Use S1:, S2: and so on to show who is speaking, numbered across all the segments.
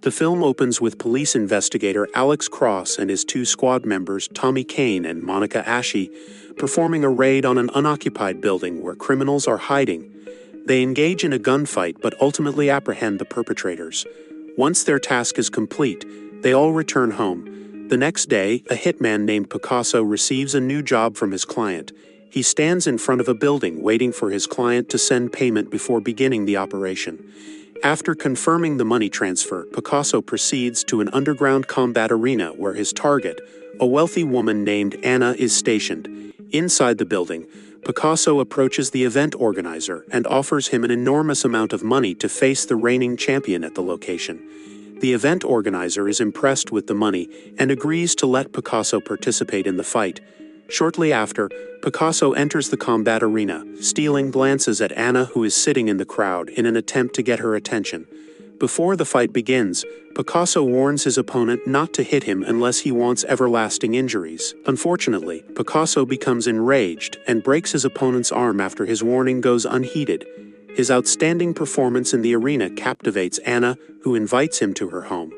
S1: The film opens with police investigator Alex Cross and his two squad members, Tommy Kane and Monica Ashe, performing a raid on an unoccupied building where criminals are hiding. They engage in a gunfight but ultimately apprehend the perpetrators. Once their task is complete, they all return home. The next day, a hitman named Picasso receives a new job from his client. He stands in front of a building waiting for his client to send payment before beginning the operation. After confirming the money transfer, Picasso proceeds to an underground combat arena where his target, a wealthy woman named Anna, is stationed. Inside the building, Picasso approaches the event organizer and offers him an enormous amount of money to face the reigning champion at the location. The event organizer is impressed with the money and agrees to let Picasso participate in the fight. Shortly after, Picasso enters the combat arena, stealing glances at Anna, who is sitting in the crowd, in an attempt to get her attention. Before the fight begins, Picasso warns his opponent not to hit him unless he wants everlasting injuries. Unfortunately, Picasso becomes enraged and breaks his opponent's arm after his warning goes unheeded. His outstanding performance in the arena captivates Anna, who invites him to her home.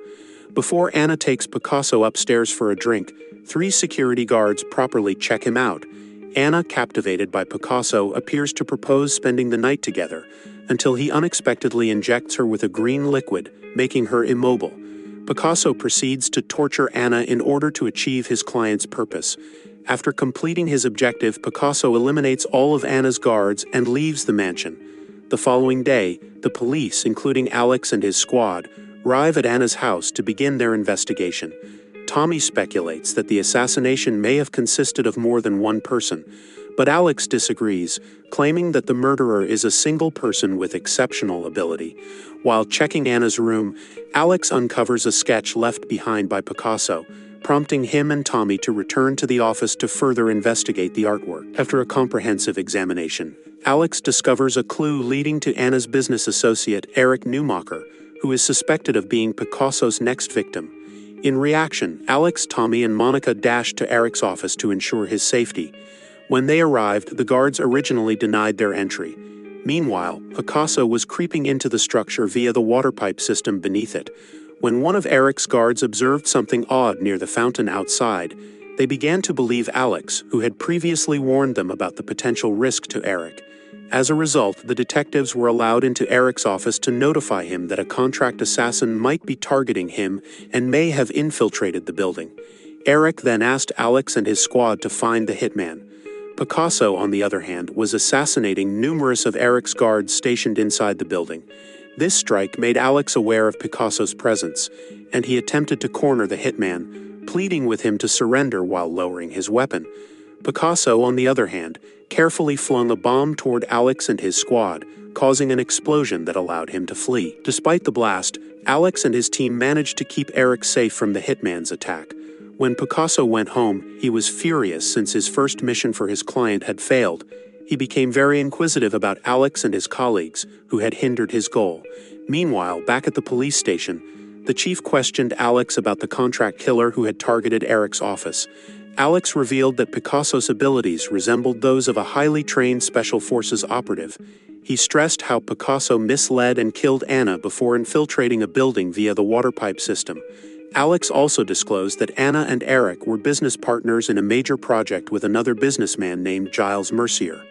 S1: Before Anna takes Picasso upstairs for a drink, 3 security guards properly check him out. Anna, captivated by Picasso, appears to propose spending the night together, until he unexpectedly injects her with a green liquid, making her immobile. Picasso proceeds to torture Anna in order to achieve his client's purpose. After completing his objective, Picasso eliminates all of Anna's guards and leaves the mansion. The following day, the police, including Alex and his squad, arrive at Anna's house to begin their investigation. Tommy speculates that the assassination may have consisted of more than one person, but Alex disagrees, claiming that the murderer is a single person with exceptional ability. While checking Anna's room, Alex uncovers a sketch left behind by Picasso, prompting him and Tommy to return to the office to further investigate the artwork. After a comprehensive examination, Alex discovers a clue leading to Anna's business associate, Eric Newmacher, who is suspected of being Picasso's next victim. In reaction, Alex, Tommy, and Monica dash to Eric's office to ensure his safety. When they arrived, the guards originally denied their entry. Meanwhile, Picasso was creeping into the structure via the water pipe system beneath it. When one of Eric's guards observed something odd near the fountain outside, they began to believe Alex, who had previously warned them about the potential risk to Eric. As a result, the detectives were allowed into Eric's office to notify him that a contract assassin might be targeting him and may have infiltrated the building. Eric then asked Alex and his squad to find the hitman. Picasso, on the other hand, was assassinating numerous of Eric's guards stationed inside the building. This strike made Alex aware of Picasso's presence, and he attempted to corner the hitman, pleading with him to surrender while lowering his weapon. Picasso, on the other hand, carefully flung a bomb toward Alex and his squad, causing an explosion that allowed him to flee. Despite the blast, Alex and his team managed to keep Eric safe from the hitman's attack. When Picasso went home, he was furious since his first mission for his client had failed. He became very inquisitive about Alex and his colleagues, who had hindered his goal. Meanwhile, back at the police station, the chief questioned Alex about the contract killer who had targeted Eric's office. Alex revealed that Picasso's abilities resembled those of a highly trained Special Forces operative. He stressed how Picasso misled and killed Anna before infiltrating a building via the water pipe system. Alex also disclosed that Anna and Eric were business partners in a major project with another businessman named Giles Mercier.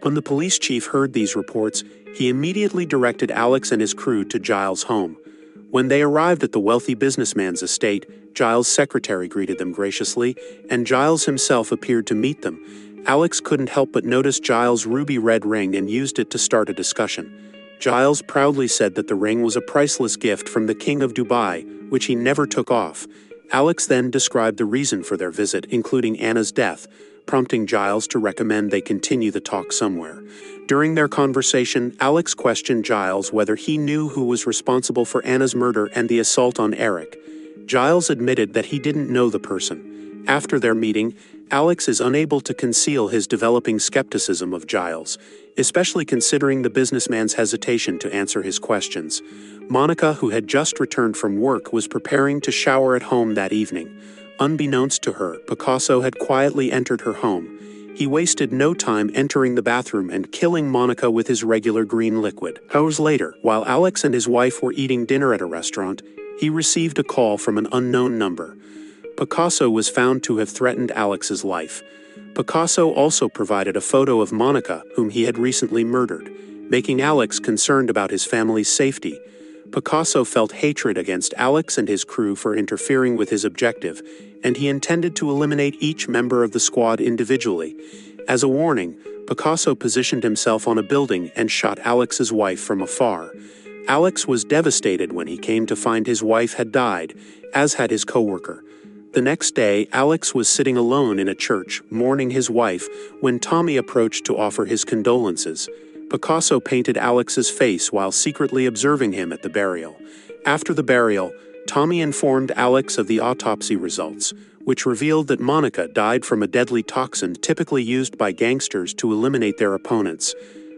S1: When the police chief heard these reports, he immediately directed Alex and his crew to Giles' home. When they arrived at the wealthy businessman's estate, Giles' secretary greeted them graciously, and Giles himself appeared to meet them. Alex couldn't help but notice Giles' ruby red ring and used it to start a discussion. Giles proudly said that the ring was a priceless gift from the King of Dubai, which he never took off. Alex then described the reason for their visit, including Anna's death, prompting Giles to recommend they continue the talk somewhere. During their conversation, Alex questioned Giles whether he knew who was responsible for Anna's murder and the assault on Eric. Giles admitted that he didn't know the person. After their meeting, Alex is unable to conceal his developing skepticism of Giles, especially considering the businessman's hesitation to answer his questions. Monica, who had just returned from work, was preparing to shower at home that evening. Unbeknownst to her, Picasso had quietly entered her home. He wasted no time entering the bathroom and killing Monica with his regular green liquid. Hours later, while Alex and his wife were eating dinner at a restaurant, he received a call from an unknown number. Picasso was found to have threatened Alex's life. Picasso also provided a photo of Monica, whom he had recently murdered, making Alex concerned about his family's safety. Picasso felt hatred against Alex and his crew for interfering with his objective, and he intended to eliminate each member of the squad individually. As a warning, Picasso positioned himself on a building and shot Alex's wife from afar. Alex was devastated when he came to find his wife had died, as had his coworker. The next day, Alex was sitting alone in a church, mourning his wife, when Tommy approached to offer his condolences. Picasso painted Alex's face while secretly observing him at the burial. After the burial, Tommy informed Alex of the autopsy results, which revealed that Monica died from a deadly toxin typically used by gangsters to eliminate their opponents.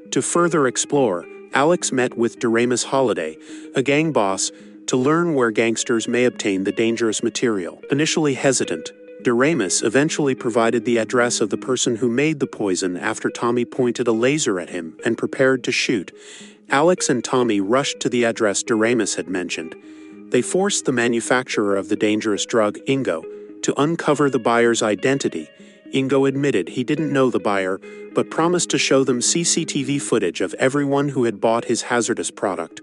S1: To further explore, Alex met with Doremus Holiday, a gang boss, to learn where gangsters may obtain the dangerous material. Initially hesitant, Doremus eventually provided the address of the person who made the poison after Tommy pointed a laser at him and prepared to shoot. Alex and Tommy rushed to the address Doremus had mentioned. They forced the manufacturer of the dangerous drug, Ingo, to uncover the buyer's identity. Ingo admitted he didn't know the buyer, but promised to show them CCTV footage of everyone who had bought his hazardous product.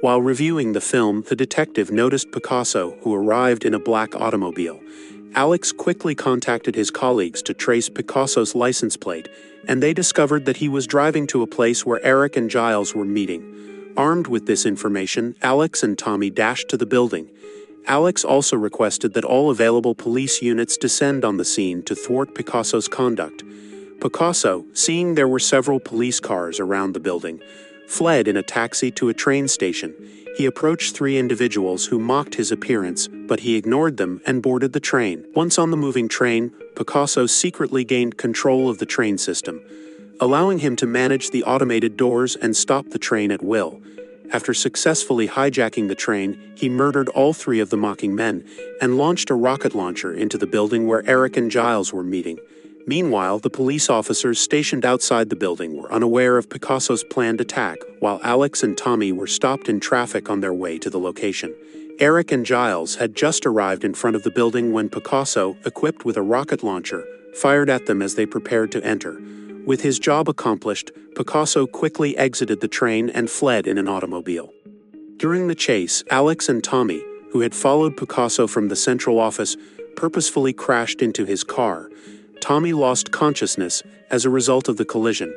S1: While reviewing the film, the detective noticed Picasso, who arrived in a black automobile. Alex quickly contacted his colleagues to trace Picasso's license plate, and they discovered that he was driving to a place where Eric and Giles were meeting. Armed with this information, Alex and Tommy dashed to the building. Alex also requested that all available police units descend on the scene to thwart Picasso's conduct. Picasso, seeing there were several police cars around the building, fled in a taxi to a train station. He approached 3 individuals who mocked his appearance, but he ignored them and boarded the train. Once on the moving train, Picasso secretly gained control of the train system, allowing him to manage the automated doors and stop the train at will. After successfully hijacking the train, he murdered all 3 of the mocking men and launched a rocket launcher into the building where Eric and Giles were meeting. Meanwhile, the police officers stationed outside the building were unaware of Picasso's planned attack, while Alex and Tommy were stopped in traffic on their way to the location. Eric and Giles had just arrived in front of the building when Picasso, equipped with a rocket launcher, fired at them as they prepared to enter. With his job accomplished, Picasso quickly exited the train and fled in an automobile. During the chase, Alex and Tommy, who had followed Picasso from the central office, purposefully crashed into his car. Tommy lost consciousness as a result of the collision,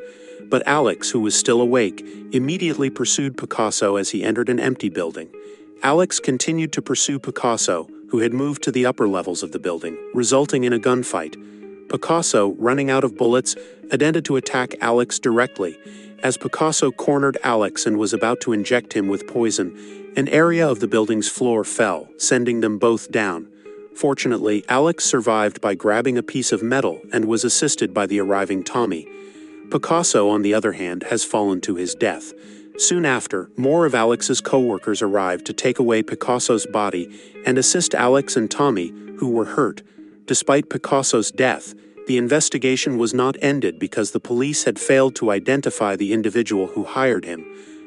S1: but Alex, who was still awake, immediately pursued Picasso as he entered an empty building. Alex continued to pursue Picasso, who had moved to the upper levels of the building, resulting in a gunfight. Picasso, running out of bullets, attempted to attack Alex directly. As Picasso cornered Alex and was about to inject him with poison, an area of the building's floor fell, sending them both down. Fortunately, Alex survived by grabbing a piece of metal and was assisted by the arriving Tommy. Picasso, on the other hand, has fallen to his death. Soon after, more of Alex's co-workers arrived to take away Picasso's body and assist Alex and Tommy, who were hurt. Despite Picasso's death, the investigation was not ended because the police had failed to identify the individual who hired him.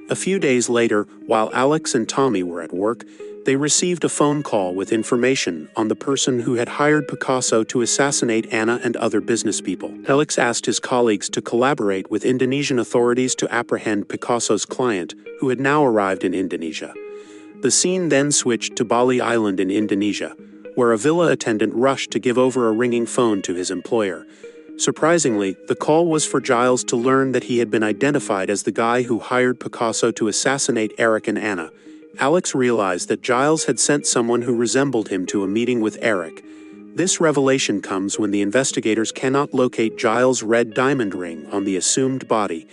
S1: A few days later, while Alex and Tommy were at work, they received a phone call with information on the person who had hired Picasso to assassinate Anna and other business people. Alex asked his colleagues to collaborate with Indonesian authorities to apprehend Picasso's client, who had now arrived in Indonesia. The scene then switched to Bali Island in Indonesia, where a villa attendant rushed to give over a ringing phone to his employer. Surprisingly, the call was for Giles to learn that he had been identified as the guy who hired Picasso to assassinate Eric and Anna. Alex realized that Giles had sent someone who resembled him to a meeting with Eric. This revelation comes when the investigators cannot locate Giles' red diamond ring on the assumed body.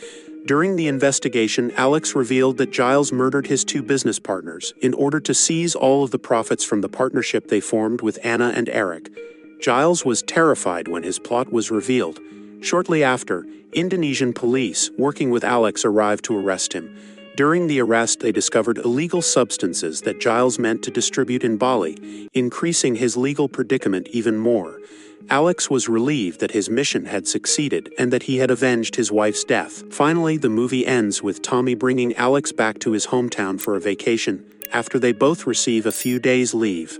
S1: During the investigation, Alex revealed that Giles murdered his 2 business partners in order to seize all of the profits from the partnership they formed with Anna and Eric. Giles was terrified when his plot was revealed. Shortly after, Indonesian police, working with Alex, arrived to arrest him. During the arrest, they discovered illegal substances that Giles meant to distribute in Bali, increasing his legal predicament even more. Alex was relieved that his mission had succeeded and that he had avenged his wife's death. Finally, the movie ends with Tommy bringing Alex back to his hometown for a vacation, after they both receive a few days' leave.